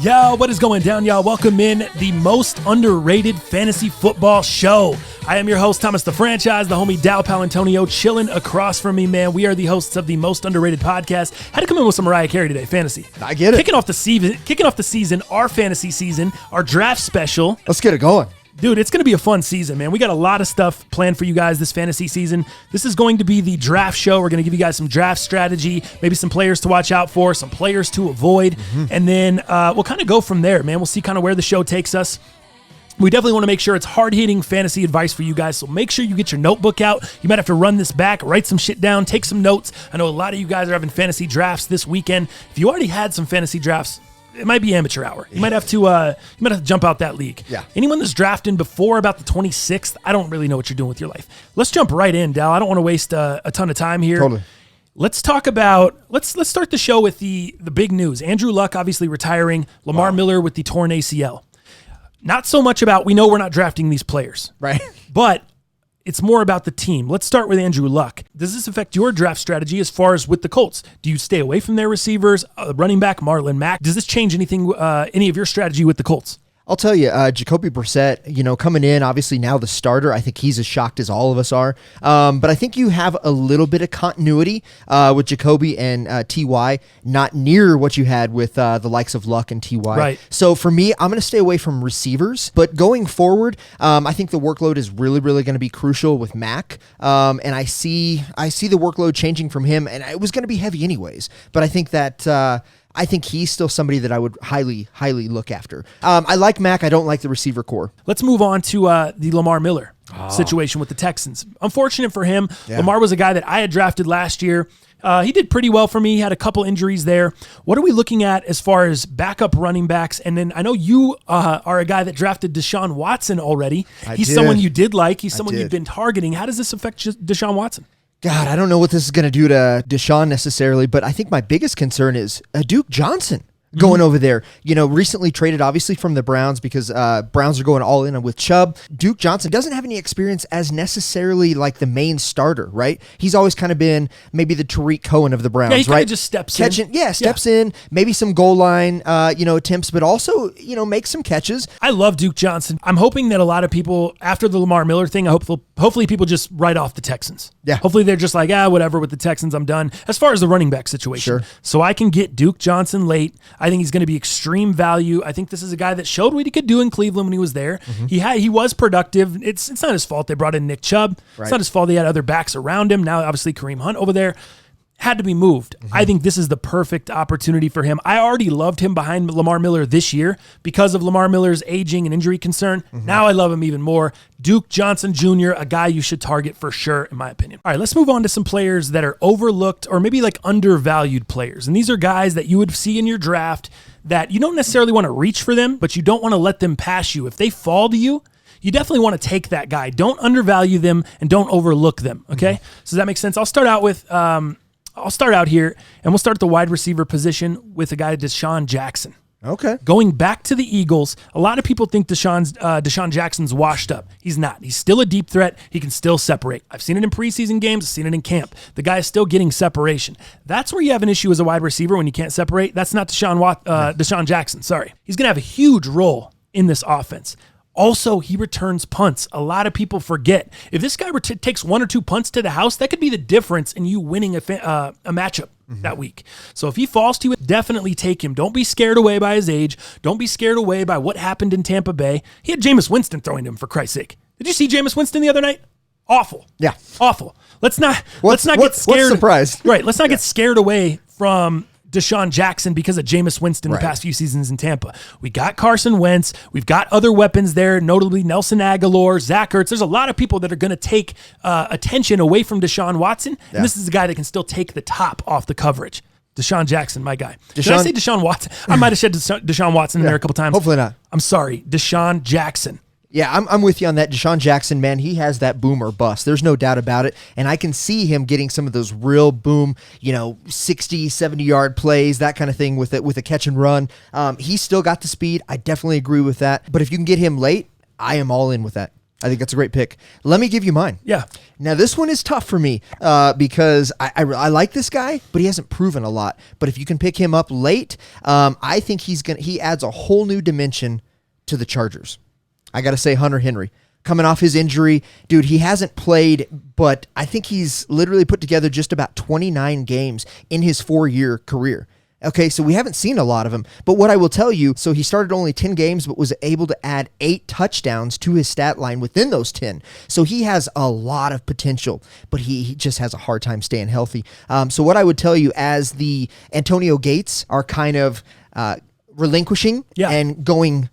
Yo, what is going down, y'all? Welcome in the most underrated fantasy football show. I am your host, Thomas the Franchise, the homie Dow Palantonio, chilling across from me, man. We are the hosts of the most underrated podcast. Had to come in with some Mariah Carey today, fantasy. I get it. Kicking off the season, our fantasy season, our draft special. Let's get it going. Dude, it's going to be a fun season, man. We got a lot of stuff planned for you guys this fantasy season. This is going to be the draft show. We're going to give you guys some draft strategy, maybe some players to watch out for, some players to avoid, and then we'll kind of go from there, man. We'll see kind of where the show takes us. We definitely want to make sure it's hard-hitting fantasy advice for you guys, so make sure you get your notebook out. You might have to run this back, write some shit down, take some notes. I know a lot of you guys are having fantasy drafts this weekend. If you already had some fantasy drafts, it might be amateur hour. You might have to jump out that league. Yeah. Anyone that's drafting before about the 26th, I don't really know what you're doing with your life. Let's jump right in, Dal. I don't want to waste a ton of time here. Totally. Let's talk about let's start the show with the big news. Andrew Luck obviously retiring. Lamar Miller with the torn ACL. Not so much about we know we're not drafting these players, right? But it's more about the team. Let's start with Andrew Luck. Does this affect your draft strategy as far as with the Colts? Do you stay away from their receivers, running back Marlon Mack? Does this change anything, any of your strategy with the Colts? I'll tell you, Jacoby Brissett, coming in, obviously now the starter. I think he's as shocked as all of us are. But I think you have a little bit of continuity with Jacoby and T.Y., not near what you had with the likes of Luck and T.Y. Right. So for me, I'm going to stay away from receivers. But going forward, I think the workload is really, really going to be crucial with Mack. And I see the workload changing from him, and it was going to be heavy anyways. But I think that... I think he's still somebody that I would highly, highly look after. I like Mack. I don't like the receiver core. Let's move on to the Lamar Miller situation with the Texans. Unfortunate for him. Yeah. Lamar was a guy that I had drafted last year. He did pretty well for me. He had a couple injuries there. What are we looking at as far as backup running backs? And then I know you are a guy that drafted Deshaun Watson already. He's someone you did like. He's someone you've been targeting. How does this affect Deshaun Watson? God, I don't know what this is going to do to Deshaun necessarily, but I think my biggest concern is Duke Johnson going over there. Recently traded obviously from the Browns because Browns are going all in with Chubb. Duke Johnson doesn't have any experience as necessarily like the main starter, right? He's always kind of been maybe the Tariq Cohen of the Browns, right? He right? Just steps in. Yeah, steps in, maybe some goal line, attempts, but also, make some catches. I love Duke Johnson. I'm hoping that a lot of people, after the Lamar Miller thing, hopefully people just write off the Texans. Yeah. Hopefully they're just like, whatever with the Texans, I'm done. As far as the running back situation. Sure. So I can get Duke Johnson late. I think he's going to be extreme value. I think this is a guy that showed what he could do in Cleveland when he was there. He was productive. It's not his fault they brought in Nick Chubb. Right. It's not his fault they had other backs around him. Now, obviously, Kareem Hunt over there had to be moved. I think this is the perfect opportunity for him. I already loved him behind Lamar Miller this year because of Lamar Miller's aging and injury concern. Now I love him even more. Duke Johnson Jr., a guy you should target for sure, in my opinion. All right, let's move on to some players that are overlooked or maybe like undervalued players. And these are guys that you would see in your draft that you don't necessarily want to reach for them, but you don't want to let them pass you. If they fall to you, you definitely want to take that guy. Don't undervalue them and don't overlook them, okay? So does that make sense? I'll start out here, and we'll start at the wide receiver position with a guy, Deshaun Jackson. Okay. Going back to the Eagles, a lot of people think Deshaun Jackson's washed up. He's not. He's still a deep threat. He can still separate. I've seen it in preseason games. I've seen it in camp. The guy is still getting separation. That's where you have an issue as a wide receiver when you can't separate. That's not Deshaun Jackson. Sorry. He's going to have a huge role in this offense. Also, he returns punts. A lot of people forget. If this guy takes one or two punts to the house, that could be the difference in you winning a matchup that week. So if he falls to you, definitely take him. Don't be scared away by his age. Don't be scared away by what happened in Tampa Bay. He had Jameis Winston throwing to him, for Christ's sake. Did you see Jameis Winston the other night? Awful. Yeah. Awful. Let's not get scared. What's surprised? Right. Let's not get scared away from Deshaun Jackson because of Jameis Winston the past few seasons in Tampa. We got Carson Wentz. We've got other weapons there, notably Nelson Aguilar, Zach Ertz. There's a lot of people that are going to take attention away from Deshaun Watson, and this is a guy that can still take the top off the coverage. Deshaun Jackson, my guy. Did I say Deshaun Watson? I might have said Deshaun Watson in there a couple times. Hopefully not. I'm sorry. Deshaun Jackson. Yeah, I'm with you on that. Deshaun Jackson, man, he has that boom or bust. There's no doubt about it. And I can see him getting some of those real boom, 60, 70-yard plays, that kind of thing with a catch and run. He's still got the speed. I definitely agree with that. But if you can get him late, I am all in with that. I think that's a great pick. Let me give you mine. Yeah. Now, this one is tough for me because I like this guy, but he hasn't proven a lot. But if you can pick him up late, I think he adds a whole new dimension to the Chargers. I got to say Hunter Henry. Coming off his injury, dude, he hasn't played, but I think he's literally put together just about 29 games in his 4-year career. Okay, so we haven't seen a lot of him. But what I will tell you, so he started only 10 games, but was able to add 8 touchdowns to his stat line within those 10. So he has a lot of potential, but he just has a hard time staying healthy. So what I would tell you, as the Antonio Gates are kind of relinquishing and going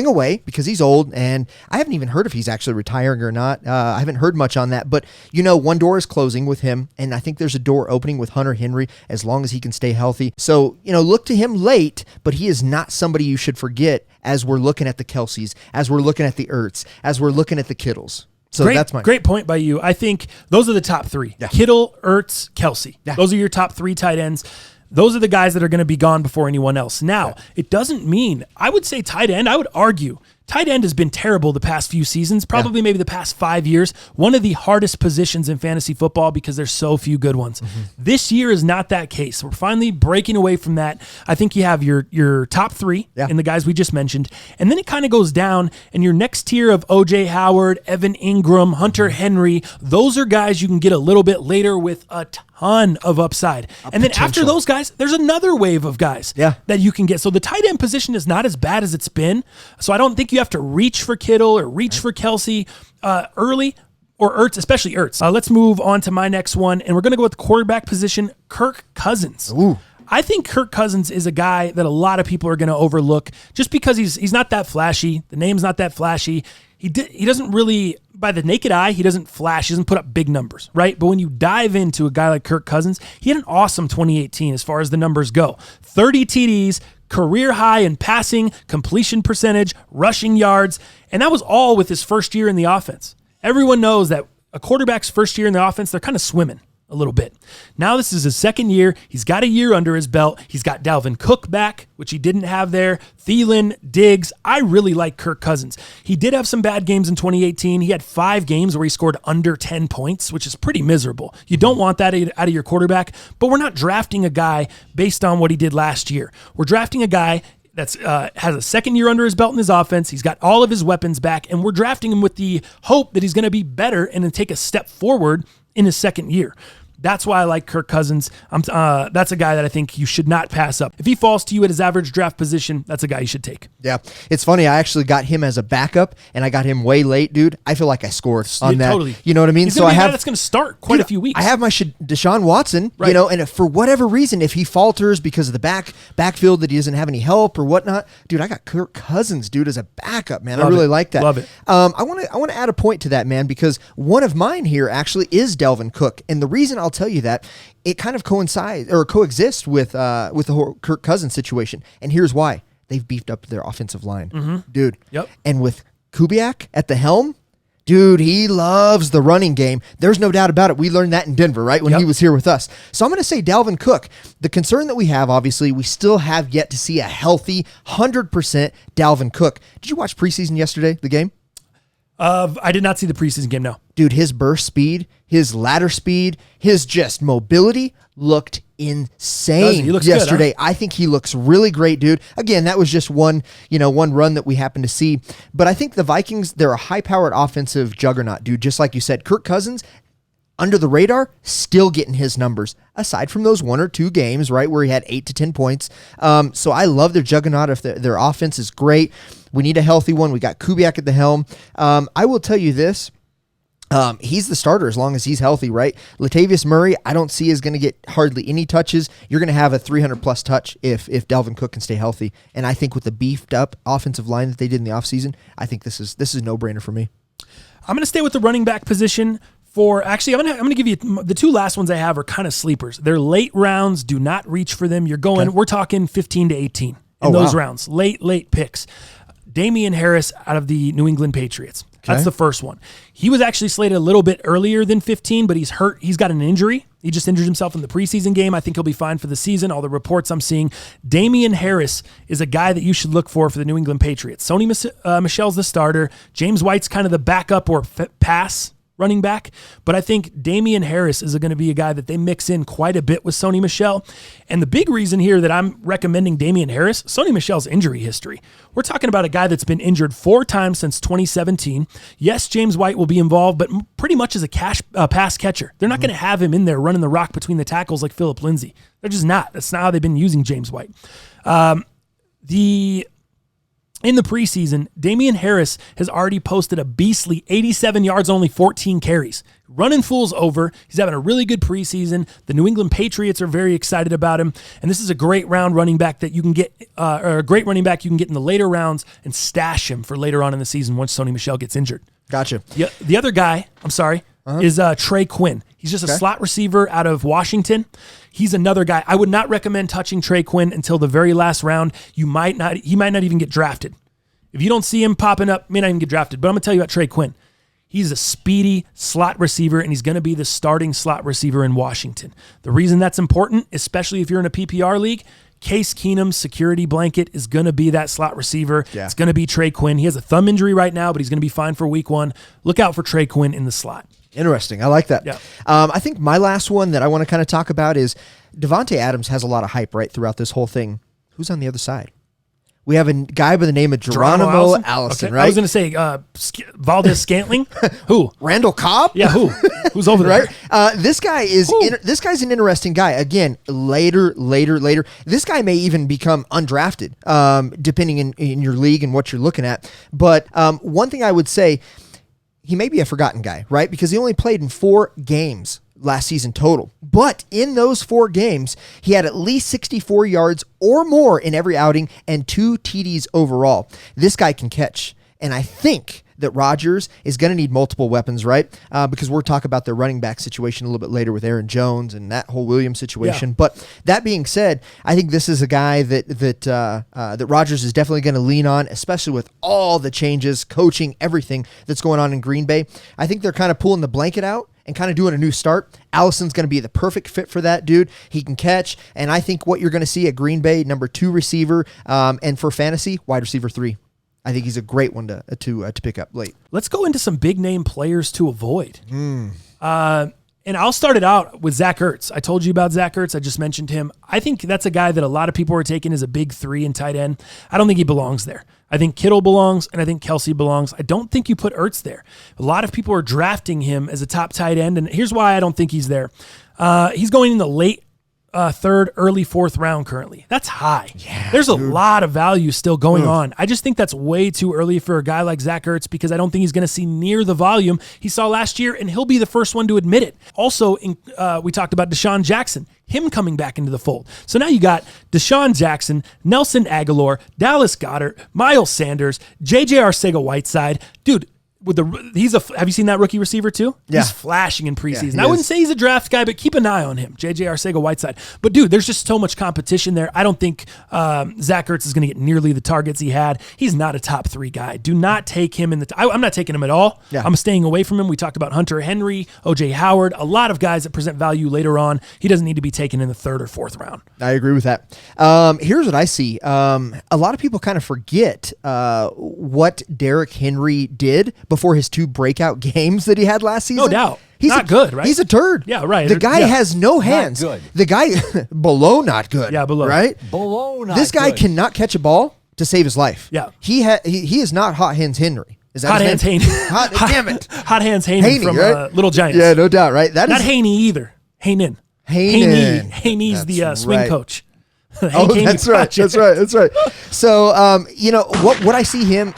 away because he's old, and I haven't even heard if he's actually retiring or not. I haven't heard much on that, but one door is closing with him, and I think there's a door opening with Hunter Henry as long as he can stay healthy. So, look to him late, but he is not somebody you should forget as we're looking at the Kelceys, as we're looking at the Ertz, as we're looking at the Kittles. So that's my great point by you. I think those are the top 3. Yeah. Kittle, Ertz, Kelce. Yeah. Those are your top 3 tight ends. Those are the guys that are going to be gone before anyone else. Now, it doesn't mean, I would say tight end, I would argue, tight end has been terrible the past few seasons, probably maybe the past 5 years. One of the hardest positions in fantasy football because there's so few good ones. Mm-hmm. This year is not that case. We're finally breaking away from that. I think you have your top 3 in the guys we just mentioned, and then it kind of goes down, and your next tier of O.J. Howard, Evan Ingram, Hunter Henry, those are guys you can get a little bit later with a ton of upside. And then after those guys, there's another wave of guys that you can get. So the tight end position is not as bad as it's been. So I don't think you have to reach for Kittle or reach for Kelce early, or Ertz, especially Ertz. Let's move on to my next one, and we're going to go with the quarterback position, Kirk Cousins. Ooh. I think Kirk Cousins is a guy that a lot of people are going to overlook just because he's not that flashy. The name's not that flashy. He doesn't really, by the naked eye, he doesn't flash. He doesn't put up big numbers, right? But when you dive into a guy like Kirk Cousins, he had an awesome 2018 as far as the numbers go. 30 TDs, career high in passing, completion percentage, rushing yards, and that was all with his first year in the offense. Everyone knows that a quarterback's first year in the offense, they're kind of swimming a little bit. Now this is his second year. He's got a year under his belt. He's got Dalvin Cook back, which he didn't have there. Thielen, Diggs. I really like Kirk Cousins. He did have some bad games in 2018. He had 5 games where he scored under 10 points, which is pretty miserable. You don't want that out of your quarterback, but we're not drafting a guy based on what he did last year. We're drafting a guy that's has a second year under his belt in his offense. He's got all of his weapons back, and we're drafting him with the hope that he's going to be better and then take a step forward in his second year. That's why I like Kirk Cousins. That's a guy that I think you should not pass up. If he falls to you at his average draft position, that's a guy you should take. Yeah. It's funny. I actually got him as a backup, and I got him way late, dude. I feel like I scored on that. Totally. You know what I mean? He's going to be a guy that's going to start quite a few weeks. I have my Deshaun Watson, right. And if for whatever reason, if he falters because of the backfield that he doesn't have any help or whatnot, dude, I got Kirk Cousins, dude, as a backup, man. I really like that. Love it. I want to add a point to that, man, because one of mine here actually is Dalvin Cook, and the reason I'll tell you that, it kind of coincides or coexists with the whole Kirk Cousins situation. And here's why. They've beefed up their offensive line. Dude. Yep. And with Kubiak at the helm, dude, he loves the running game. There's no doubt about it. We learned that in Denver, right, when he was here with us. So I'm going to say Dalvin Cook. The concern that we have, obviously, we still have yet to see a healthy 100% Dalvin Cook. Did you watch preseason yesterday, the game? I did not see the preseason game, no. Dude, his burst speed, his ladder speed, his just mobility looked insane he looks yesterday. Good, huh? I think he looks really great, dude. Again, that was just one run that we happened to see. But I think the Vikings, they're a high-powered offensive juggernaut, dude. Just like you said, Kirk Cousins, under the radar, still getting his numbers, aside from those 1 or 2 games, right, where he had 8 to 10 points. So I love their juggernaut. If their offense is great, we need a healthy one. We got Kubiak at the helm. I will tell you this. He's the starter as long as he's healthy, right? Latavius Murray, I don't see is going to get hardly any touches. You're going to have a 300-plus touch if Dalvin Cook can stay healthy. And I think with the beefed-up offensive line that they did in the offseason, I think this is a no-brainer for me. I'm going to stay with the running back position. I'm going to give you the 2 last ones I have are kind of sleepers. They're late rounds. Do not reach for them. We're talking 15 to 18 in those rounds. Late picks. Damian Harris out of the New England Patriots. That's the first one. He was actually slated a little bit earlier than 15, but he's hurt. He's got an injury. He just injured himself in the preseason game. I think he'll be fine for the season. All the reports I'm seeing. Damian Harris is a guy that you should look for the New England Patriots. Sony Michel's the starter. James White's kind of the backup or pass running back, but I think Damian Harris is going to be a guy that they mix in quite a bit with Sony Michel. And the big reason here that I'm recommending Damian Harris, Sony Michel's injury history. We're talking about a guy that's been injured 4 times since 2017. Yes, James White will be involved, but pretty much as a pass catcher. They're not going to have him in there running the rock between the tackles like Phillip Lindsay. They're just not. That's not how they've been using James White. In the preseason, Damian Harris has already posted a beastly 87 yards, only 14 carries. Running fools over. He's having a really good preseason. The New England Patriots are very excited about him. And this is a great round running back that you can get, or a great running back you can get in the later rounds and stash him for later on in the season once Sony Michel gets injured. Gotcha. Yeah, the other guy, is Trey Quinn. He's just a slot receiver out of Washington. He's another guy. I would not recommend touching Trey Quinn until the very last round. He might not even get drafted. If you don't see him popping up, may not even get drafted. But I'm going to tell you about Trey Quinn. He's a speedy slot receiver, and he's going to be the starting slot receiver in Washington. The reason that's important, especially if you're in a PPR league, Case Keenum's security blanket is going to be that slot receiver. Yeah. It's going to be Trey Quinn. He has a thumb injury right now, but he's going to be fine for week 1. Look out for Trey Quinn in the slot. Interesting. I like that. Yeah. I think my last one that I want to kind of talk about is Devonta Adams has a lot of hype right throughout this whole thing. Who's on the other side? We have a guy by the name of Geronimo Allison, right? I was going to say Valdez Scantling. Who? Randall Cobb? Yeah, who? Who's over there? Right? This guy's an interesting guy. Again, later. This guy may even become undrafted, depending in your league and what you're looking at. But one thing I would say, he may be a forgotten guy, right? Because he only played in 4 games last season total. But in those 4 games, he had at least 64 yards or more in every outing and 2 TDs overall. This guy can catch. And I think that Rodgers is going to need multiple weapons, right? Because we'll talk about their running back situation a little bit later with Aaron Jones and that whole Williams situation. Yeah. But that being said, I think this is a guy that Rodgers is definitely going to lean on, especially with all the changes, coaching, everything that's going on in Green Bay. I think they're kind of pulling the blanket out and kind of doing a new start. Allison's going to be the perfect fit for that, dude. He can catch, and I think what you're going to see at Green Bay, number 2 receiver, and for fantasy, wide receiver 3. I think he's a great one to pick up late. Let's go into some big name players to avoid. And I'll start it out with Zach Ertz. I told you about Zach Ertz. I just mentioned him. I think that's a guy that a lot of people are taking as a big 3 in tight end. I don't think he belongs there. I think Kittle belongs, and I think Kelsey belongs. I don't think you put Ertz there. A lot of people are drafting him as a top tight end, and here's why I don't think he's there. He's going in the late 3rd, early 4th round currently. That's high. Yeah, there's a lot of value still going on. I just think that's way too early for a guy like Zach Ertz because I don't think he's going to see near the volume he saw last year, and he'll be the first one to admit it. Also, we talked about Deshaun Jackson, him coming back into the fold. So now you got Deshaun Jackson, Nelson Aguilar, Dallas Goedert, Miles Sanders, J.J. Arcega-Whiteside. Dude, have you seen that rookie receiver too? Yeah. He's flashing in preseason. Yeah, I wouldn't say he's a draft guy, but keep an eye on him. J.J. Arcega-Whiteside. But dude, there's just so much competition there. I don't think Zach Ertz is going to get nearly the targets he had. He's not a top 3 guy. Do not take him in I'm not taking him at all. Yeah. I'm staying away from him. We talked about Hunter Henry, O.J. Howard, a lot of guys that present value later on. He doesn't need to be taken in the 3rd or 4th round. I agree with that. Here's what I see. A lot of people kind of forget what Derrick Henry did before his 2 breakout games that he had last season. No doubt. He's not good, right? He's a turd. Yeah, right. The guy has no hands. Not good. The guy below not good. Yeah, below. Right? Below not This guy good. cannot catch a ball to save his life. Yeah. He is not Hot Hands Henry. Is that Hot his Hands name? Haney. Damn it. Hot Hands Haney from right? Little Giants. Yeah, no doubt, right? Not Haney either. Haynen. Haney's the swing coach. That's right. That's right. So, what I see him,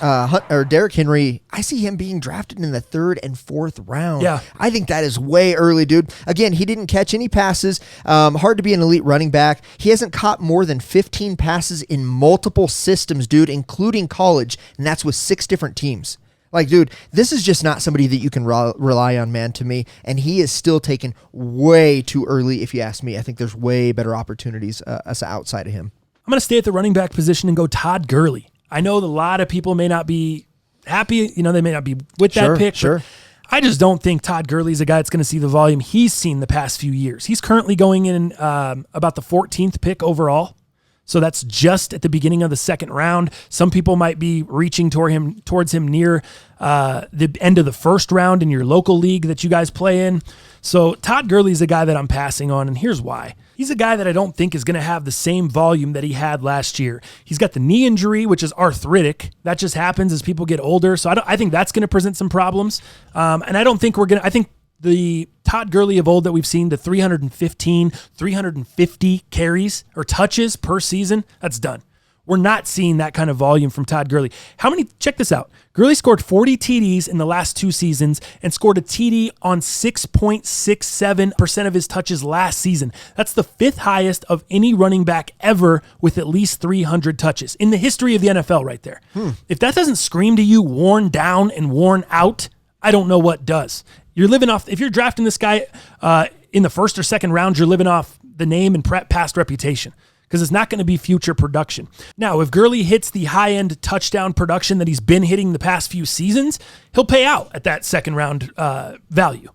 Derrick Henry, I see him being drafted in the 3rd and 4th round. Yeah. I think that is way early, dude. Again, he didn't catch any passes. Hard to be an elite running back. He hasn't caught more than 15 passes in multiple systems, dude, including college, and that's with 6 different teams. Like, dude, this is just not somebody that you can rely on, man, to me. And he is still taken way too early, if you ask me. I think there's way better opportunities outside of him. I'm going to stay at the running back position and go Todd Gurley. I know a lot of people may not be happy. They may not be with that pick. Sure. I just don't think Todd Gurley's a guy that's going to see the volume he's seen the past few years. He's currently going in about the 14th pick overall. So that's just at the beginning of the second round. Some people might be reaching towards him near the end of the first round in your local league that you guys play in. So Todd Gurley's a guy that I'm passing on, and here's why. He's a guy that I don't think is going to have the same volume that he had last year. He's got the knee injury, which is arthritic. That just happens as people get older. So I think that's going to present some problems. And I don't think I think the Todd Gurley of old that we've seen, the 315, 350 carries or touches per season, that's done. We're not seeing that kind of volume from Todd Gurley. Check this out. Gurley scored 40 TDs in the last 2 seasons and scored a TD on 6.67% of his touches last season. That's the 5th highest of any running back ever with at least 300 touches in the history of the NFL right there. If that doesn't scream to you worn down and worn out, I don't know what does. If you're drafting this guy in the first or second round, you're living off the name and past reputation because it's not going to be future production. Now, if Gurley hits the high-end touchdown production that he's been hitting the past few seasons, he'll pay out at that second round value.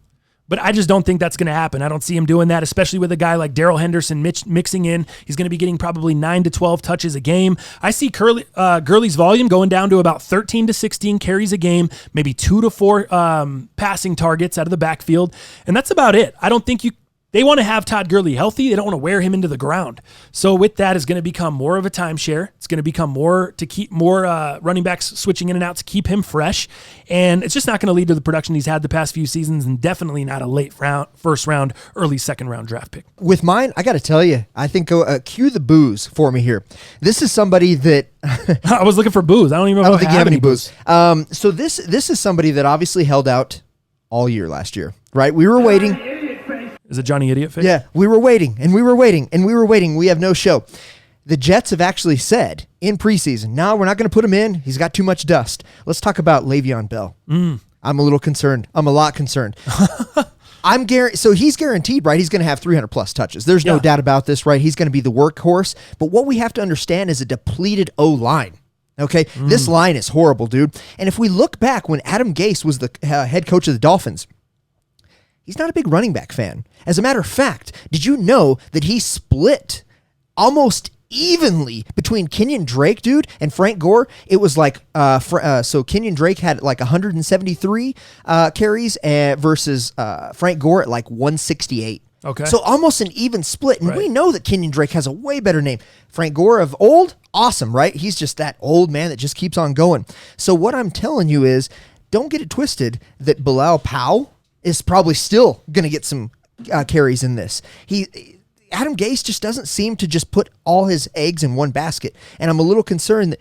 But I just don't think that's going to happen. I don't see him doing that, especially with a guy like Darrell Henderson mixing in. He's going to be getting probably 9 to 12 touches a game. I see Gurley's volume going down to about 13 to 16 carries a game, maybe 2 to 4 passing targets out of the backfield, and that's about it. I don't think they want to have Todd Gurley healthy. They don't want to wear him into the ground. So with that, it's going to become more of a timeshare. It's going to become more to keep more running backs switching in and out to keep him fresh. And it's just not going to lead to the production he's had the past few seasons, and definitely not a late first round, early second round draft pick. With mine, I got to tell you, I think cue the booze for me here. This is somebody that I was looking for booze. I don't even know if I have any booze. So this is somebody that obviously held out all year last year, right? We were waiting. Is it Johnny Idiot face? Yeah, we were waiting, and we were waiting, and we were waiting. We have no show. The Jets have actually said in preseason, no, we're not going to put him in. He's got too much dust. Let's talk about Le'Veon Bell. I'm a little concerned. I'm a lot concerned. So he's guaranteed, right? He's going to have 300-plus touches. There's no doubt about this, right? He's going to be the workhorse. But what we have to understand is a depleted O-line. Okay? This line is horrible, dude. And if we look back when Adam Gase was the head coach of the Dolphins, he's not a big running back fan. As a matter of fact, did you know that he split almost evenly between Kenyon Drake, dude, and Frank Gore? It was like, so Kenyon Drake had like 173 carries versus Frank Gore at like 168. Okay. So almost an even split. And we know that Kenyon Drake has a way better name. Frank Gore of old, awesome, right? He's just that old man that just keeps on going. So what I'm telling you is, don't get it twisted that Bilal Powell is probably still going to get some carries in this. Adam Gase just doesn't seem to just put all his eggs in one basket. And I'm a little concerned that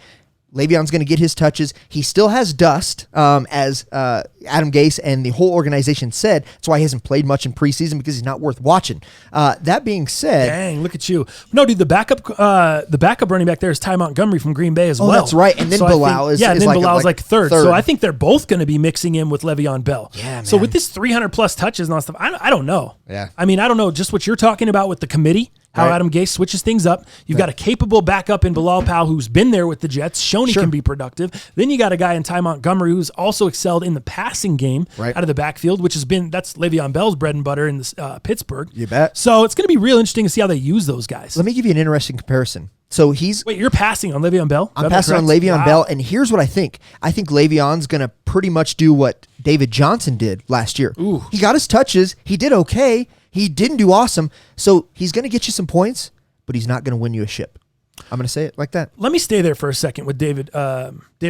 Le'Veon's going to get his touches. He still has dust, as Adam Gase and the whole organization said. That's why he hasn't played much in preseason, because he's not worth watching. That being said, dang, look at you! No, dude, the backup running back there is Ty Montgomery from Green Bay as well. That's right. And then Bilal is Bilal's like third. So I think they're both going to be mixing in with Le'Veon Bell. Yeah, man. So with this 300+ touches and all that stuff, I don't know. Yeah. I mean, I don't know just what you're talking about with the committee. How Adam Gase switches things up. You've got a capable backup in Bilal Powell who's been there with the Jets, shown he can be productive. Then you got a guy in Ty Montgomery who's also excelled in the passing game out of the backfield, which that's Le'Veon Bell's bread and butter in Pittsburgh. You bet. So it's going to be real interesting to see how they use those guys. Let me give you an interesting comparison. So wait, you're passing on Le'Veon Bell? I'm passing on Le'Veon Bell, and here's what I think. I think Le'Veon's going to pretty much do what David Johnson did last year. Ooh. He got his touches. He did okay. He didn't do awesome. So he's going to get you some points, but he's not going to win you a ship. I'm going to say it like that. Let me stay there for a second with David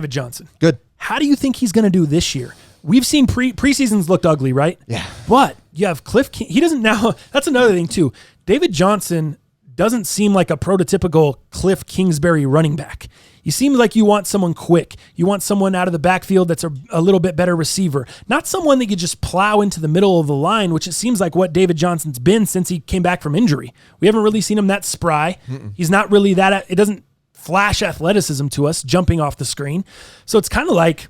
Johnson. Good. How do you think he's going to do this year? We've seen preseasons looked ugly, right? Yeah. But you have Cliff King. He doesn't now. That's another thing too. David Johnson doesn't seem like a prototypical Cliff Kingsbury running back. You seem like you want someone quick. You want someone out of the backfield that's a little bit better receiver. Not someone that you just plow into the middle of the line, which it seems like what David Johnson's been since he came back from injury. We haven't really seen him that spry. He's not really that. It doesn't flash athleticism to us jumping off the screen. So it's kind of like,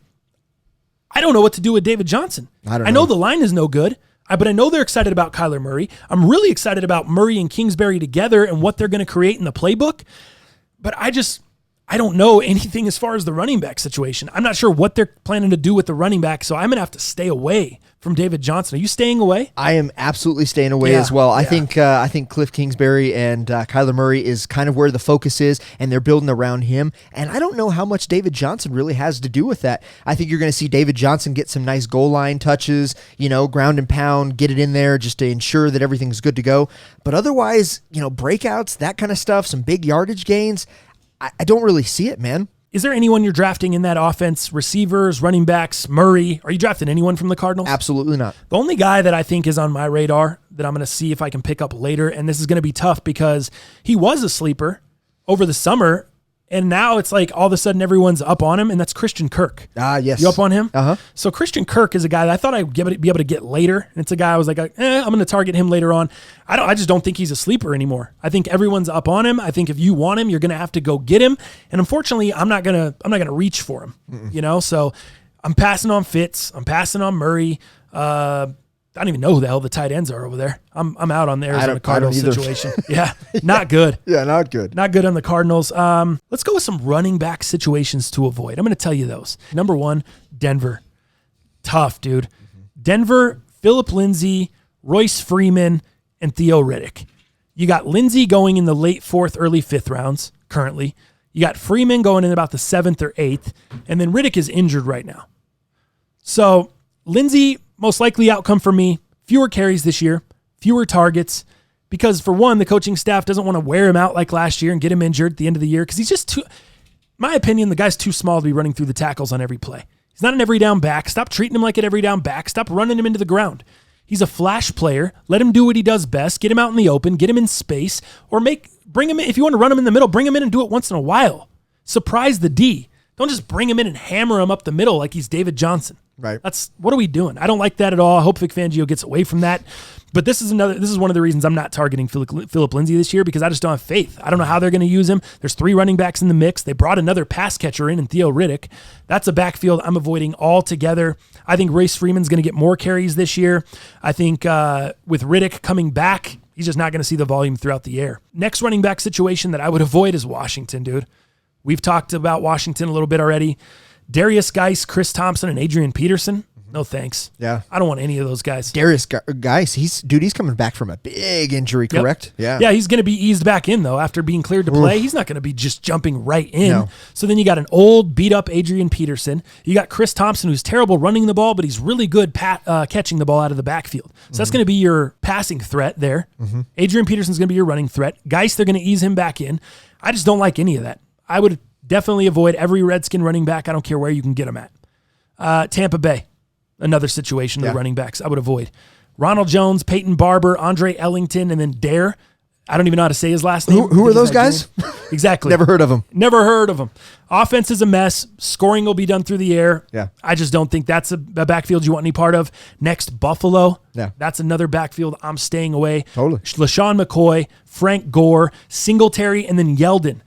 I don't know what to do with David Johnson. I know the line is no good. But I know they're excited about Kyler Murray. I'm really excited about Murray and Kingsbury together and what they're going to create in the playbook. But I I don't know anything as far as the running back situation. I'm not sure what they're planning to do with the running back, so I'm going to have to stay away from David Johnson. Are you staying away? I am absolutely staying away as well. I think Cliff Kingsbury and Kyler Murray is kind of where the focus is, and they're building around him. And I don't know how much David Johnson really has to do with that. I think you're going to see David Johnson get some nice goal line touches, ground and pound, get it in there just to ensure that everything's good to go. But otherwise, breakouts, that kind of stuff, some big yardage gains, I don't really see it, man. Is there anyone you're drafting in that offense? Receivers, running backs, Murray? Are you drafting anyone from the Cardinals? Absolutely not. The only guy that I think is on my radar that I'm going to see if I can pick up later, and this is going to be tough because he was a sleeper over the summer, and now it's like all of a sudden everyone's up on him, and that's Christian Kirk. Yes. You up on him? Uh-huh. So Christian Kirk is a guy that I thought I'd be able to get later, and it's a guy I was like, I'm going to target him later on. I just don't think he's a sleeper anymore. I think everyone's up on him. I think if you want him, you're going to have to go get him, and unfortunately, I'm not going to reach for him. So I'm passing on Fitz. I'm passing on Murray. I don't even know who the hell the tight ends are over there. I'm out on the Arizona Cardinals situation. Yeah, not good. Yeah, not good. Not good on the Cardinals. Let's go with some running back situations to avoid. I'm going to tell you those. Number one, Denver. Tough, dude. Denver, Phillip Lindsay, Royce Freeman, and Theo Riddick. You got Lindsay going in the late 4th, early 5th rounds currently. You got Freeman going in about the 7th or 8th, and then Riddick is injured right now. So Lindsay, most likely outcome for me, fewer carries this year, fewer targets, because for one, the coaching staff doesn't want to wear him out like last year and get him injured at the end of the year because he's just too, my opinion, the guy's too small to be running through the tackles on every play. He's not an every down back. Stop treating him like an every down back. Stop running him into the ground. He's a flash player. Let him do what he does best. Get him out in the open. Get him in space. Or bring him in. If you want to run him in the middle, bring him in and do it once in a while. Surprise the D. Don't just bring him in and hammer him up the middle like he's David Johnson. Right. What are we doing? I don't like that at all. I hope Vic Fangio gets away from that. But this is one of the reasons I'm not targeting Phillip Lindsay this year because I just don't have faith. I don't know how they're going to use him. There's 3 running backs in the mix. They brought another pass catcher in Theo Riddick. That's a backfield I'm avoiding altogether. I think Royce Freeman's going to get more carries this year. I think with Riddick coming back, he's just not going to see the volume throughout the air. Next running back situation that I would avoid is Washington, dude. We've talked about Washington a little bit already. Darius Geis, Chris Thompson, and Adrian Peterson. No thanks. Yeah. I don't want any of those guys. Darius Geis, he's coming back from a big injury, correct? Yep. Yeah, he's going to be eased back in, though, after being cleared to play. He's not going to be just jumping right in. No. So then you got an old, beat-up Adrian Peterson. You got Chris Thompson, who's terrible running the ball, but he's really good catching the ball out of the backfield. So that's going to be your passing threat there. Adrian Peterson's going to be your running threat. Geis, they're going to ease him back in. I just don't like any of that. I would definitely avoid every Redskin running back. I don't care where you can get them at. Tampa Bay, another situation, the running backs I would avoid. Ronald Jones, Peyton Barber, Andre Ellington, and then Dare. I don't even know how to say his last name. Who are those guys? Exactly. Never heard of them. Never heard of them. Offense is a mess. Scoring will be done through the air. Yeah. I just don't think that's a backfield you want any part of. Next, Buffalo. Yeah. That's another backfield I'm staying away. Totally. LaShawn McCoy, Frank Gore, Singletary, and then Yeldon.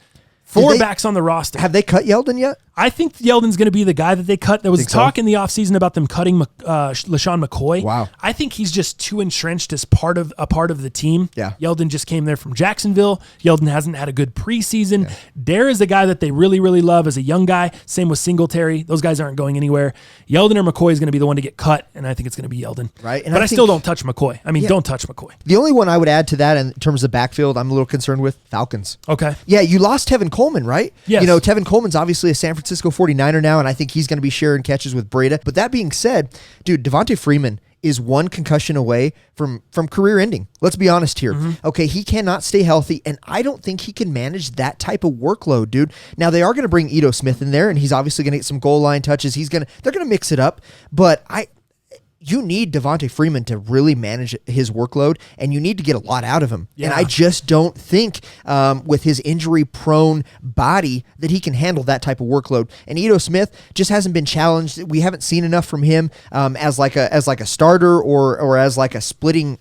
4 backs on the roster. Have they cut Yeldon yet? I think Yeldon's going to be the guy that they cut. There was talk in the offseason about them cutting LaShawn McCoy. Wow. I think he's just too entrenched as part of the team. Yeah. Yeldon just came there from Jacksonville. Yeldon hasn't had a good preseason. Yeah. Dare is the guy that they really, really love as a young guy. Same with Singletary. Those guys aren't going anywhere. Yeldon or McCoy is going to be the one to get cut, and I think it's going to be Yeldon. Right. But I still don't touch McCoy. I mean, don't touch McCoy. The only one I would add to that in terms of backfield, I'm a little concerned with Falcons. Okay. Yeah, you lost Tevin Coleman, right? Yes. Tevin Coleman's obviously a San Francisco 49er now, and I think he's going to be sharing catches with Breida. But that being said, dude, Devonta Freeman is one concussion away from career ending. Let's be honest here. Okay, he cannot stay healthy, and I don't think he can manage that type of workload, dude. Now, they are going to bring Ito Smith in there, and he's obviously going to get some goal line touches. They're going to mix it up, but you need Devonta Freeman to really manage his workload, and you need to get a lot out of him. Yeah. And I just don't think with his injury-prone body that he can handle that type of workload. And Ito Smith just hasn't been challenged. We haven't seen enough from him as like a starter or as like a splitting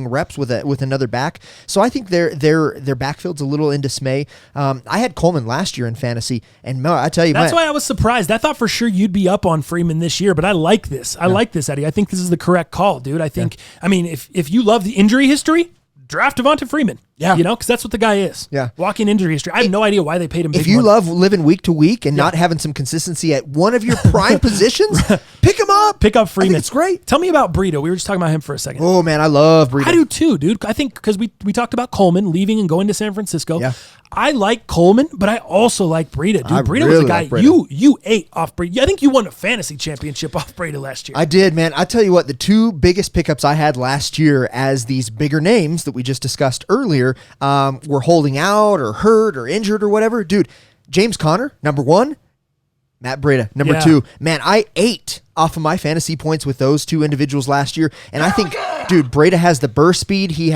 reps with another back. So I think their backfield's a little in dismay. I had Coleman last year in fantasy, and I tell you, that's why I was surprised. I thought for sure you'd be up on Freeman this year, but I like this. I like this, Eddie. I think this is the correct call, dude. I think, I mean, if you love the injury history, draft Devonta Freeman. Yeah. Because that's what the guy is. Yeah. Walking injury history. I have no idea why they paid him big If you money. love living week to week and not having some consistency at one of your prime positions, pick him up. Pick up Freeman. It's great. Tell me about Breida. We were just talking about him for a second. Oh, man, I love Breida. I do too, dude. I think because we talked about Coleman leaving and going to San Francisco. Yeah. I like Coleman, but I also like Breida. Dude, I Breida was really a guy like Breida. you ate off Breida. I think you won a fantasy championship off Breida last year. I did, man. I tell you what, the two biggest pickups I had last year as these bigger names that we just discussed earlier were holding out or hurt or injured or whatever. Dude, James Conner, number 1. Matt Breida, number 2. Man, I ate off of my fantasy points with those two individuals last year. And I think, dude, Breida has the burst speed. He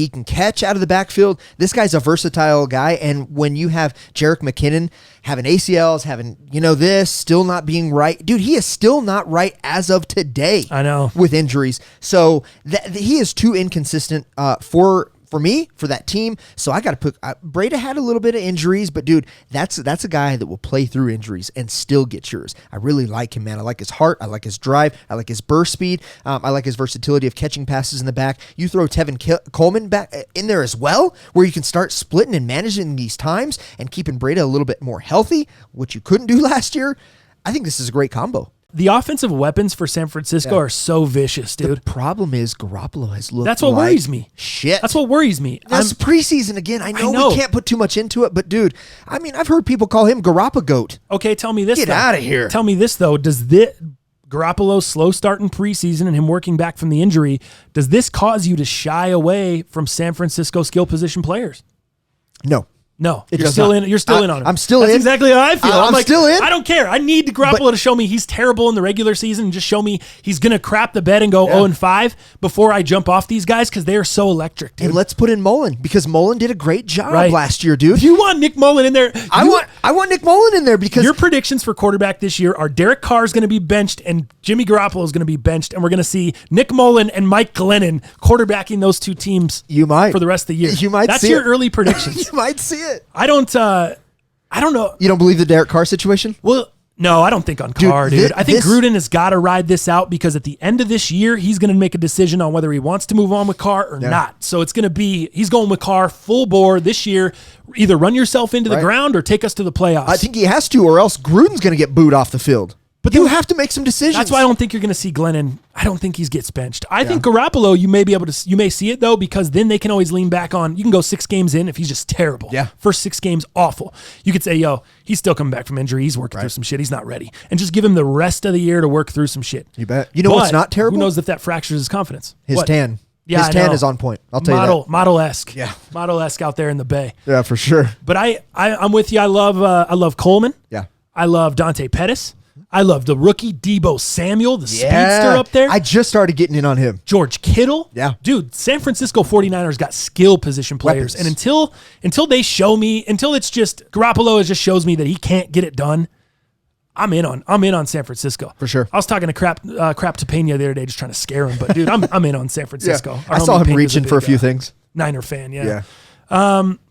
can catch out of the backfield. This guy's a versatile guy. And when you have Jerick McKinnon having ACLs, having, this, still not being right. Dude, he is still not right as of today. I know. With injuries. So he is too inconsistent for me, for that team. So I got to put Breida had a little bit of injuries, but dude, that's a guy that will play through injuries and still get yours. I really like him, man. I like his heart. I like his drive. I like his burst speed. I like his versatility of catching passes in the back. You throw Tevin Coleman back in there as well, where you can start splitting and managing these times and keeping Breida a little bit more healthy, which you couldn't do last year. I think this is a great combo. The offensive weapons for San Francisco are so vicious, dude. The problem is Garapalo has looked That's what like worries me. Shit. That's what worries me. That's preseason again. I know we can't put too much into it, but dude, I mean, I've heard people call him Garapagoat. Okay, tell me this. Get out of here. Tell me this, though. Does Garapalo's slow start in preseason and him working back from the injury, does this cause you to shy away from San Francisco skill position players? No, you're still in. You're still in on him. I'm still That's in. exactly how I feel. I'm like, still in. I don't care. I need Garoppolo to show me he's terrible in the regular season and just show me he's going to crap the bed and go 0-5 before I jump off these guys because they are so electric, dude. And let's put in Mullen because Mullen did a great job last year, dude. If you want Nick Mullen in there, I want Nick Mullen in there because your predictions for quarterback this year are Derek Carr is going to be benched and Jimmy Garoppolo is going to be benched, and we're going to see Nick Mullen and Mike Glennon quarterbacking those two teams. For the rest of the year. You might. That's your early predictions. You might see it. I don't know. You don't believe the Derek Carr situation? Well, no, I don't think on Carr, dude. I think Gruden has got to ride this out because at the end of this year, he's going to make a decision on whether he wants to move on with Carr or not. So it's going to be, he's going with Carr full bore this year. Either run yourself into the ground or take us to the playoffs. I think he has to, or else Gruden's going to get booed off the field. But you have to make some decisions. That's why I don't think you're going to see Glennon. I don't think he gets benched. I think Garapalo, you may see it though, because then they can always lean back on. You can go 6 games in if he's just terrible. Yeah. First 6 games, awful. You could say, he's still coming back from injury. He's working through some shit. He's not ready. And just give him the rest of the year to work through some shit. You bet. You know what's not terrible? Who knows if that fractures his confidence? His tan. Yeah, his tan is on point. I'll tell you that. Model-esque. Yeah. Model-esque out there in the Bay. Yeah, for sure. But I'm with you. I love Coleman. Yeah. I love Dante Pettis. I love the rookie Deebo Samuel, the speedster up there. I just started getting in on him. George Kittle. Yeah. Dude, San Francisco 49ers got skill position players. Weapons. And until they show me, until it's just Garoppolo just shows me that he can't get it done, I'm in on San Francisco. For sure. I was talking to Crap to Pena the other day just trying to scare him, but dude, I'm in on San Francisco. Yeah. I saw him reaching for a few things. Niner fan, yeah.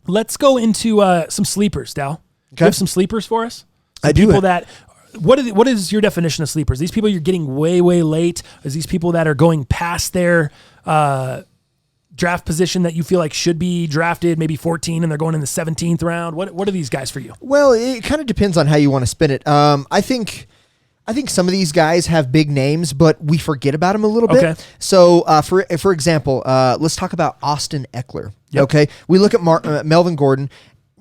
Let's go into some sleepers, Dal. Okay. You have some sleepers for us? I do. People that what is your definition of sleepers? These people you're getting way, way late? Is these people that are going past their draft position that you feel like should be drafted, maybe 14, and they're going in the 17th round? What are these guys for you? Well, it kind of depends on how you want to spin it. I think some of these guys have big names, but we forget about them a little bit. Okay. So, for example, let's talk about Austin Eckler. Yep. Okay, we look at Melvin Gordon.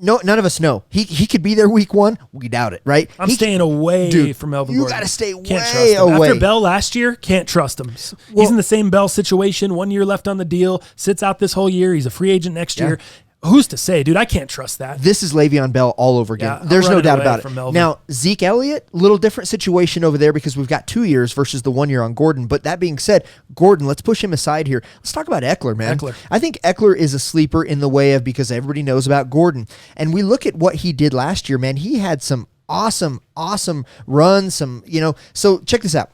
No, none of us know. He could be there week 1. We doubt it, right? I'm staying away from Melvin Gordon. You got to stay Can't way trust him. away. After Bell last year, can't trust him. He's in the same Bell situation. 1 year left on the deal. Sits out this whole year. He's a free agent next year. Who's to say, dude? I can't trust that. This is Le'Veon Bell all over again. Yeah, There's I'm no doubt running about away from it. Melvin. Now, Zeke Elliott, little different situation over there because we've got 2 years versus the 1 year on Gordon. But that being said, Gordon, let's push him aside here. Let's talk about Eckler, man. I think Eckler is a sleeper in the way of because everybody knows about Gordon. And we look at what he did last year, man. He had some awesome runs, so check this out.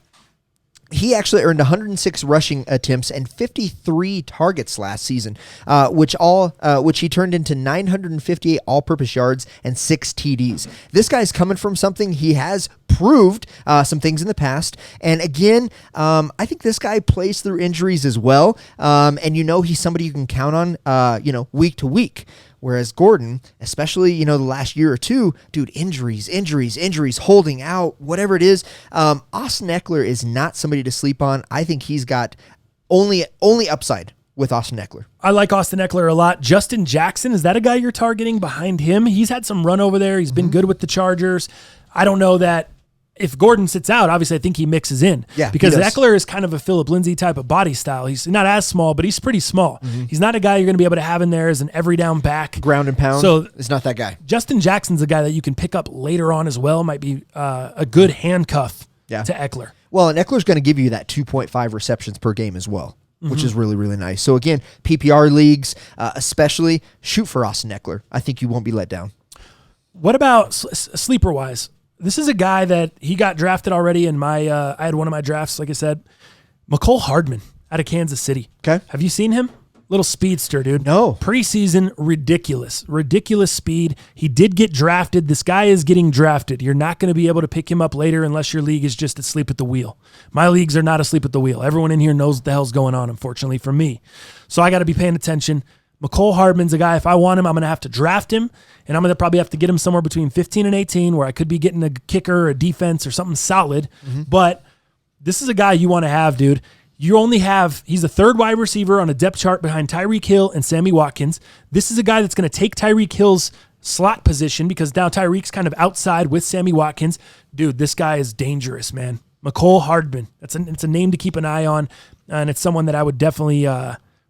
He actually earned 106 rushing attempts and 53 targets last season, which he turned into 958 all-purpose yards and 6 TDs. This guy's coming from something. He has proved some things in the past, and again, I think this guy plays through injuries as well, and he's somebody you can count on, week to week. Whereas Gordon, especially, the last year or two, dude, injuries, holding out, whatever it is. Austin Eckler is not somebody to sleep on. I think he's got only upside with Austin Eckler. I like Austin Eckler a lot. Justin Jackson, is that a guy you're targeting behind him? He's had some run over there. He's been good with the Chargers. I don't know that if Gordon sits out, obviously I think he mixes in. Yeah, because Eckler is kind of a Phillip Lindsay type of body style. He's not as small, but he's pretty small. He's not a guy you're going to be able to have in there as an every down back. Ground and pound. So it's not that guy. Justin Jackson's a guy that you can pick up later on as well. Might be a good handcuff to Eckler. Well, and Eckler's going to give you that 2.5 receptions per game as well, which is really, really nice. So again, PPR leagues, especially, shoot for Austin Eckler. I think you won't be let down. What about sleeper-wise? This is a guy that he got drafted already in my I had one of my drafts, like I said. Mecole Hardman out of Kansas City. Okay. Have you seen him? Little speedster, dude. No. Preseason, ridiculous speed. He did get drafted. This guy is getting drafted. You're not going to be able to pick him up later unless your league is just asleep at the wheel. My leagues are not asleep at the wheel. Everyone in here knows what the hell's going on, unfortunately, for me. So I got to be paying attention. Mecole Hardman's a guy, if I want him, I'm going to have to draft him, and I'm going to probably have to get him somewhere between 15 and 18 where I could be getting a kicker or a defense or something solid. But this is a guy you want to have, dude. He's the third wide receiver on a depth chart behind Tyreek Hill and Sammy Watkins. This is a guy that's going to take Tyreek Hill's slot position because now Tyreek's kind of outside with Sammy Watkins. Dude, this guy is dangerous, man. Mecole Hardman. It's a name to keep an eye on, and it's someone that I would definitely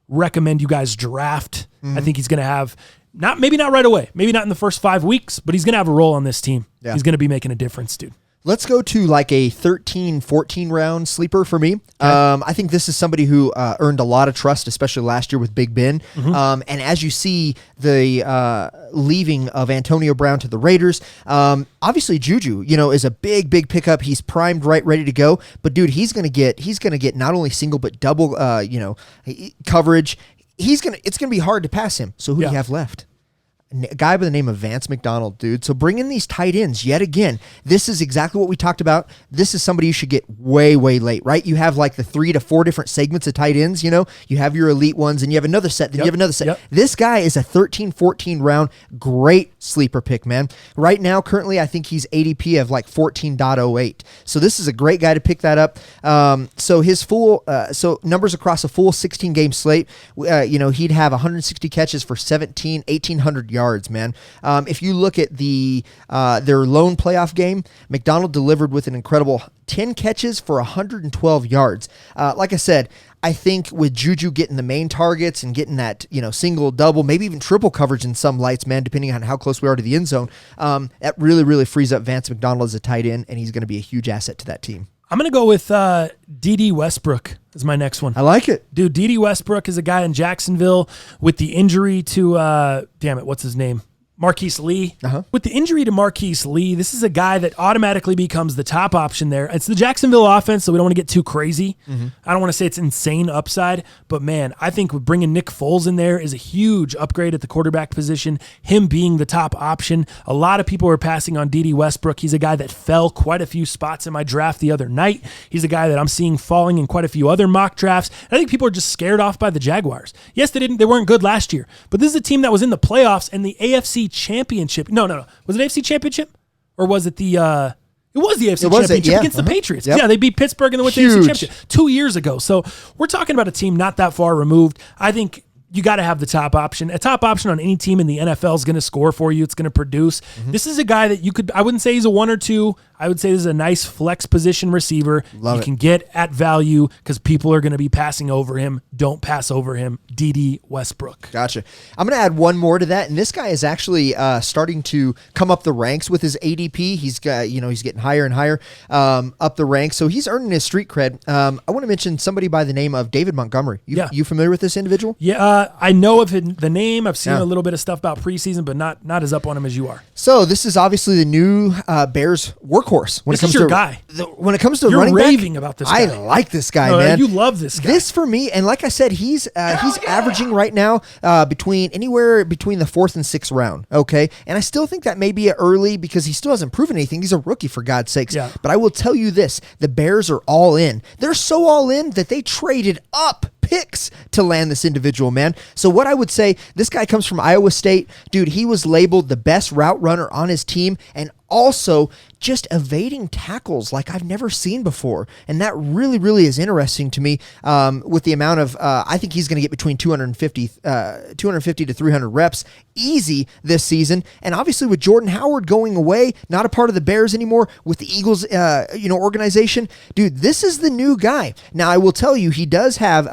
recommend you guys draft. I think he's going to have, maybe not right away, maybe not in the first 5 weeks, but he's going to have a role on this team. Yeah. He's going to be making a difference, dude. Let's go to like a 13, 14 round sleeper for me. Okay. I think this is somebody who earned a lot of trust, especially last year with Big Ben. And as you see the leaving of Antonio Brown to the Raiders, obviously Juju, is a big pickup. He's primed, ready to go. But dude, he's gonna get not only single but double, coverage. It's gonna be hard to pass him. So who do you have left? A guy by the name of Vance McDonald, dude. So bring in these tight ends yet again. This is exactly what we talked about. This is somebody you should get way late, right? You have like the 3 to 4 different segments of tight ends, You have your elite ones, and you have another set, then you have another set. Yep. This guy is a 13, 14 round, great sleeper pick, man. Right now, currently, I think he's ADP of like 14.08. So this is a great guy to pick that up. So his so numbers across a full 16-game slate, he'd have 160 catches for 1,800 yards, man. If you look at their lone playoff game, McDonald delivered with an incredible 10 catches for 112 yards. Like I said, I think with Juju getting the main targets and getting that, single, double, maybe even triple coverage in some lights, man, depending on how close we are to the end zone, that really frees up Vance McDonald as a tight end, and he's going to be a huge asset to that team. I'm going to go with D.D. Westbrook as my next one. I like it. Dude, D.D. Westbrook is a guy in Jacksonville with the injury to, what's his name? Marquise Lee. With the injury to Marquise Lee, this is a guy that automatically becomes the top option there. It's the Jacksonville offense, so we don't want to get too crazy. I don't want to say it's insane upside, but man, I think bringing Nick Foles in there is a huge upgrade at the quarterback position, him being the top option. A lot of people are passing on D.D. Westbrook. He's a guy that fell quite a few spots in my draft the other night. He's a guy that I'm seeing falling in quite a few other mock drafts. I think people are just scared off by the Jaguars. Yes, they weren't good last year, but this is a team that was in the playoffs and the AFC Championship. No. Was it AFC Championship? Or was it the it was the AFC Championship against the Patriots. Yep. Yeah, they beat Pittsburgh and they went to the AFC Championship 2 years ago. So we're talking about a team not that far removed. I think you got to have the top option. A top option on any team in the NFL is going to score for you. It's going to produce. This is a guy that I wouldn't say he's a 1 or 2. I would say this is a nice flex position receiver. You can get at value because people are going to be passing over him. Don't pass over him. D.D. Westbrook. Gotcha. I'm going to add one more to that, and this guy is actually starting to come up the ranks with his ADP. He's getting higher and higher up the ranks, so he's earning his street cred. I want to mention somebody by the name of David Montgomery. You familiar with this individual? Yeah. I know of the name. I've seen Yeah. a little bit of stuff about preseason, but not as up on him as you are. So this is obviously the new Bears workworkhorse. This is your guy. When it comes to You're running raving back, about this guy. I like this guy, No, man. you love this guy. This for me, and like I said, he's averaging right now anywhere between the 4th and 6th round. Okay, and I still think that may be early because he still hasn't proven anything. He's a rookie, for God's sakes. Yeah. But I will tell you this: the Bears are all in. They're so all in that they traded up picks to land this individual, man. So what I would say, this guy comes from Iowa State. Dude, he was labeled the best route runner on his team and also just evading tackles like I've never seen before. And that really, really is interesting to me with the amount of, I think he's going to get between 250 to 300 reps easy this season. And obviously with Jordan Howard going away, not a part of the Bears anymore, with the Eagles, organization, dude, this is the new guy. Now, I will tell you, he does have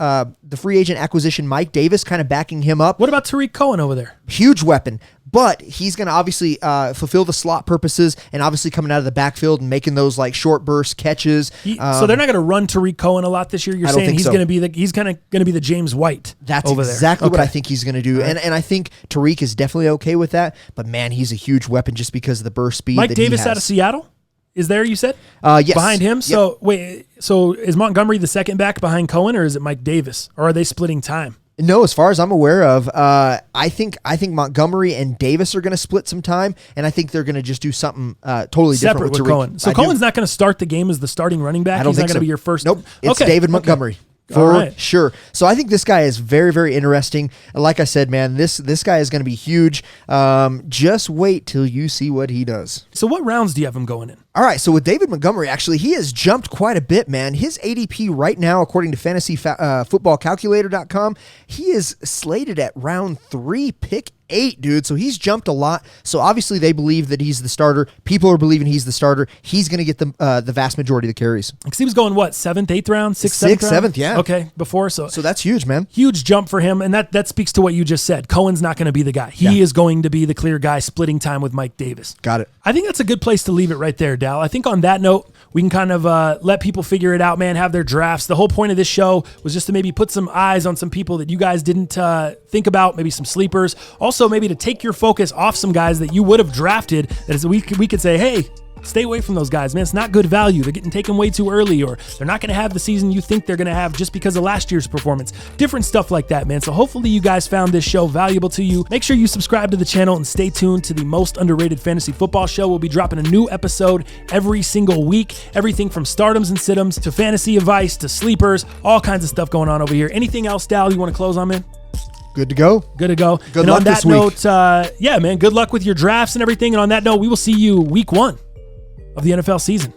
the free agent acquisition Mike Davis kind of backing him up. What about Tariq Cohen over there? Huge weapon. But he's going to obviously fulfill the slot purposes and obviously coming out of the backfield and making those like short burst catches. So they're not going to run Tariq Cohen a lot this year. You're saying he's going to be the James White. That's over exactly there. what Okay. I think he's going to do. Right. And I think Tariq is definitely okay with that. But man, he's a huge weapon just because of the burst speed. Mike that Davis he has. out of Seattle is there, you said? Yes. Behind him? Yep. So wait, so is Montgomery the second back behind Cohen, or is it Mike Davis? Or are they splitting time? No, as far as I'm aware of, I think Montgomery and Davis are going to split some time, and I think they're going to just do something totally Separate different with Tariq. Cohen. So I do. Cohen's not going to start the game as the starting running back? I don't He's think not going to so. be your first? Nope. It's Okay. David Okay. Montgomery. All For right. sure. So I think this guy is very, very interesting. Like I said, man, this guy is going to be huge. Just wait till you see what he does. So what rounds do you have him going in? All right, so with David Montgomery, actually, he has jumped quite a bit, man. His ADP right now, according to fantasyfootballcalculator.com, he is slated at round 3, pick 8, dude. So he's jumped a lot. So obviously they believe that he's the starter. People are believing he's the starter. He's going to get the vast majority of the carries. Because he was going, what, 7th, 8th round? 6th, 7th round? 7th, yeah. Okay, before. So that's huge, man. huge jump for him, and that speaks to what you just said. Cohen's not going to be the guy. He is going to be the clear guy splitting time with Mike Davis. Got it. I think that's a good place to leave it right there, Dal. I think on that note, we can kind of let people figure it out, man, have their drafts. The whole point of this show was just to maybe put some eyes on some people that you guys didn't think about, maybe some sleepers. Also, maybe to take your focus off some guys that you would have drafted that is, we could say, hey, stay away from those guys, man. It's not good value. They're getting taken way too early, or they're not going to have the season you think they're going to have just because of last year's performance. Different stuff like that, man. So hopefully you guys found this show valuable to you. Make sure you subscribe to the channel and stay tuned to the most underrated fantasy football show. We'll be dropping a new episode every single week. Everything from stardoms and situms to fantasy advice to sleepers, all kinds of stuff going on over here. Anything else, Dal, you want to close on, man? Good to go. Good to go. Good and luck on that this week. note, yeah, man, good luck with your drafts and everything. And on that note, we will see you week 1 of the NFL season.